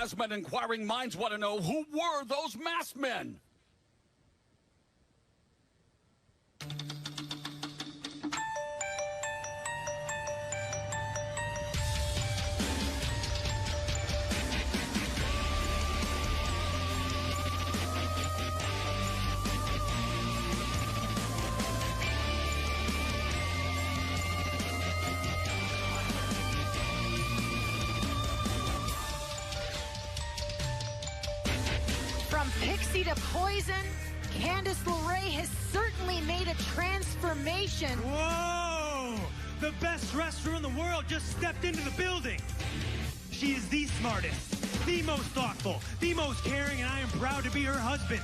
has men, inquiring minds want to know, who were those masked men? From pixie to poison, Candice LeRae has certainly made a transformation. Whoa! The best wrestler in the world just stepped into the building. She is the smartest, the most thoughtful, the most caring, and I am proud to be her husband.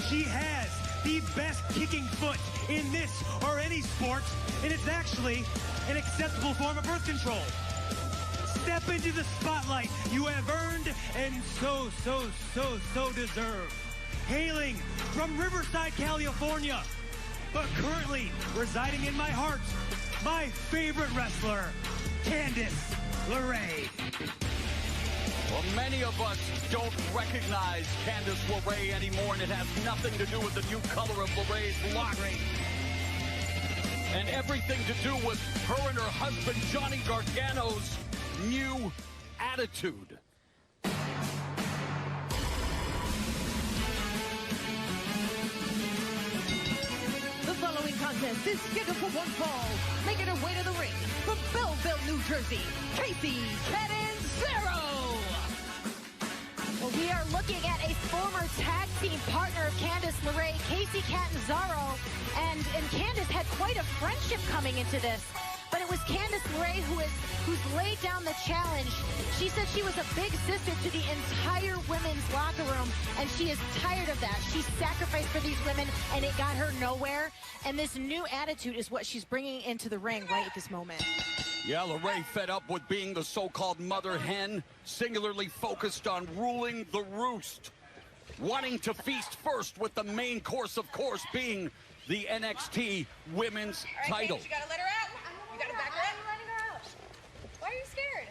She has the best kicking foot in this or any sport, and it's actually an acceptable form of birth control. Step into the spotlight you have earned and so deserve. Hailing from Riverside, California, but currently residing in my heart, my favorite wrestler, Candice LeRae. Well, many of us don't recognize Candice LeRae anymore, and it has nothing to do with the new color of LeRae's lock. And everything to do with her and her husband, Johnny Gargano's new attitude. The following contest is scheduled for one fall. Making her way to the ring from Belleville, New Jersey, Kacy Catanzaro. Well, we are looking at a former tag team partner of Candice LeRae, Kacy Catanzaro, and Candice had quite a friendship coming into this. But it was Candice LeRae who's laid down the challenge. She said she was a big sister to the entire women's locker room, and she is tired of that. She sacrificed for these women, and it got her nowhere. And this new attitude is what she's bringing into the ring right at this moment. Yeah, LeRae fed up with being the so-called mother hen, singularly focused on ruling the roost. Wanting to feast first with the main course, of course, being the NXT Women's title. Paige, you gotta let her out. You gotta back her up. I'm letting her out. Why are you scared?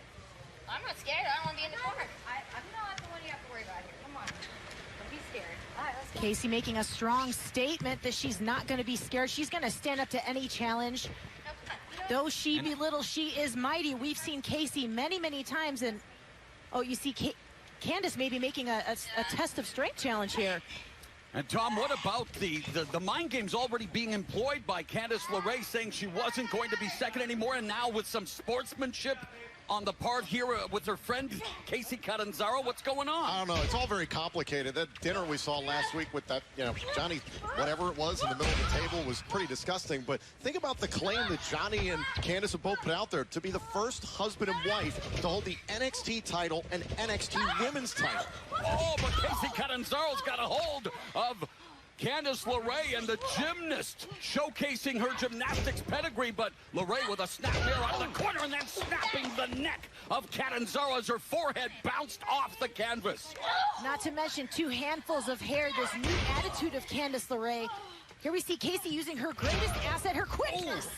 I'm not scared. I don't want to be in the corner. I'm not the one you have to worry about here. Come on. Don't be scared. All right, let's go. Kacy making a strong statement that she's not going to be scared. She's going to stand up to any challenge. No, come on. Though she be little, she is mighty. We've seen Kacy many times. And, oh, you see Candice maybe making a test of strength challenge here. And Tom, what about the mind games already being employed by Candice LeRae, saying she wasn't going to be second anymore, and now with some sportsmanship on the part here with her friend Kacy Catanzaro? What's going on? I don't know. It's all very complicated. That dinner we saw last week with that, Johnny, whatever it was in the middle of the table was pretty disgusting. But think about the claim that Johnny and Candice have both put out there to be the first husband and wife to hold the NXT title and NXT Women's title. Oh, but Kacy Catanzaro's got a hold of Candice LeRae, and the gymnast showcasing her gymnastics pedigree, but LeRae with a snap there out of the corner and then snapping the neck of Catanzaro as her forehead bounced off the canvas. Not to mention 2 handfuls of hair, this new attitude of Candice LeRae. Here we see Kacy using her greatest asset, her quickness.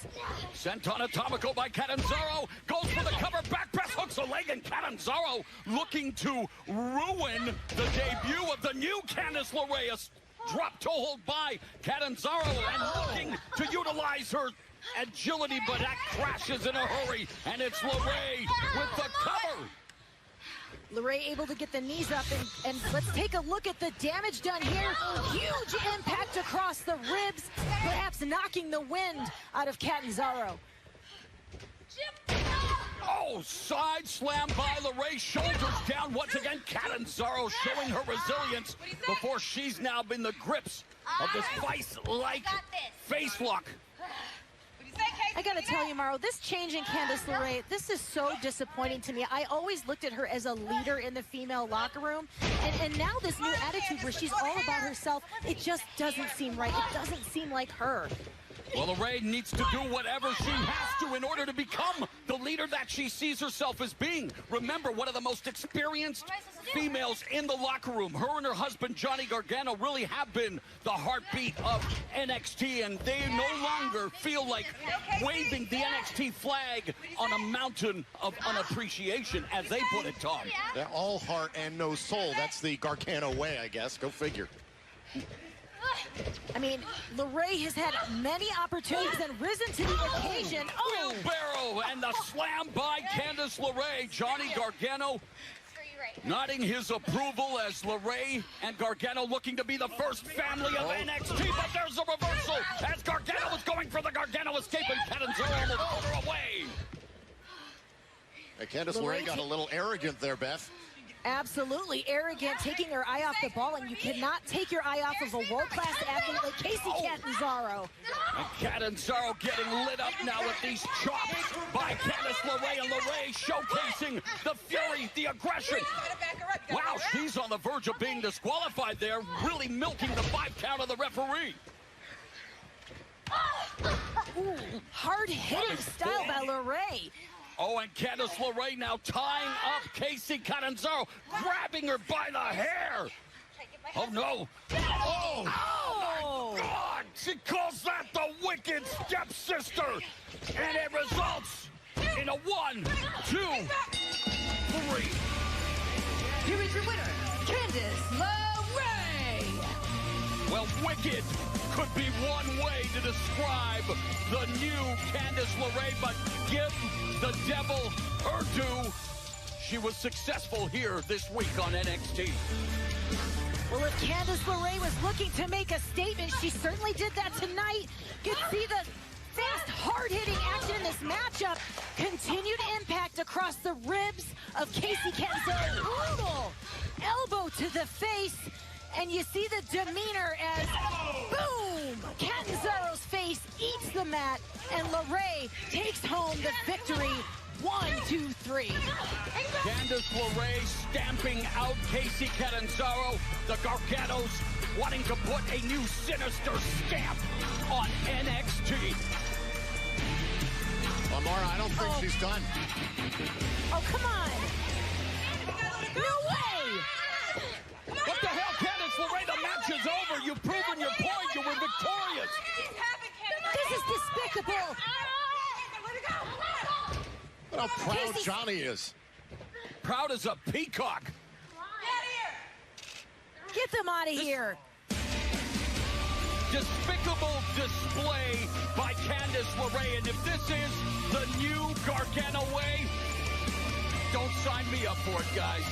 Senton Atomico by Catanzaro, goes for the cover, back press, hooks a leg, and Catanzaro looking to ruin the debut of the new Candice LeRae. Drop toe hold by Catanzaro and looking to utilize her agility, but that crashes in a hurry, and it's LeRae with the cover. LeRae able to get the knees up, and let's take a look at the damage done here. Huge impact across the ribs, perhaps knocking the wind out of Catanzaro. Oh, side slam by LeRae, shoulders down once again. Catanzaro showing her resilience before she's now been the grips of this vice-like face lock. I gotta tell you, Mauro, this change in Candice LeRae, this is so disappointing to me. I always looked at her as a leader in the female locker room, and now this new attitude where she's all about herself, it just doesn't seem right. It doesn't seem like her. Well, LeRae needs to do whatever she has to in order to become the leader that she sees herself as being. Remember, one of the most experienced females in the locker room. Her and her husband, Johnny Gargano, really have been the heartbeat of NXT, and they no longer feel like waving the NXT flag on a mountain of unappreciation, as they put it, Tom. Yeah, all heart and no soul. That's the Gargano way, I guess. Go figure. I mean, LeRae has had many opportunities and risen to the occasion. Oh! Wheelbarrow and the slam by Candice LeRae. Johnny Gargano nodding his approval as LeRae and Gargano looking to be the first family of NXT, but there's a reversal as Gargano was going for the Gargano escape and Catanzaro almost pulled her away. Hey, Candice LeRae got a little arrogant there, Beth. Absolutely arrogant, taking her eye off the ball, and you cannot take your eye off of a world-class athlete like Kacy Catanzaro. And Catanzaro getting lit up now with these chops by Candice LeRae, and LeRae showcasing the fury, the aggression. Wow, she's on the verge of being disqualified there, really milking the 5 count of the referee. Ooh, hard-hitting style by LeRae. Oh, and Candice LeRae now tying up Kacy Catanzaro, grabbing her by the hair. Oh, no. Oh, my God. She calls that the wicked stepsister. And it results in a 1, 2, 3. Here is your winner, Candice LeRae. Well, wicked could be one way to describe the new Candice LeRae, but give the devil her due. She was successful here this week on NXT. Well, if Candice LeRae was looking to make a statement, she certainly did that tonight. You can see the fast, hard-hitting action in this matchup. Continued impact across the ribs of Kacy Catanzaro. Brutal elbow to the face. And you see the demeanor as, boom, Catanzaro's face eats the mat, and LeRae takes home the victory. 1, 2, 3. Candice LeRae stamping out Kacy Catanzaro. The Garganos wanting to put a new sinister stamp on NXT. Lamar, I don't think she's done. Oh, come on. No way. What the hell, Candice LeRae? The match is over. You've proven your point. You were victorious. This is despicable. Look how proud Kacy. Johnny is. Proud as a peacock. Get them out of here. Despicable display by Candice LeRae. And if this is the new Gargano way, don't sign me up for it, guys.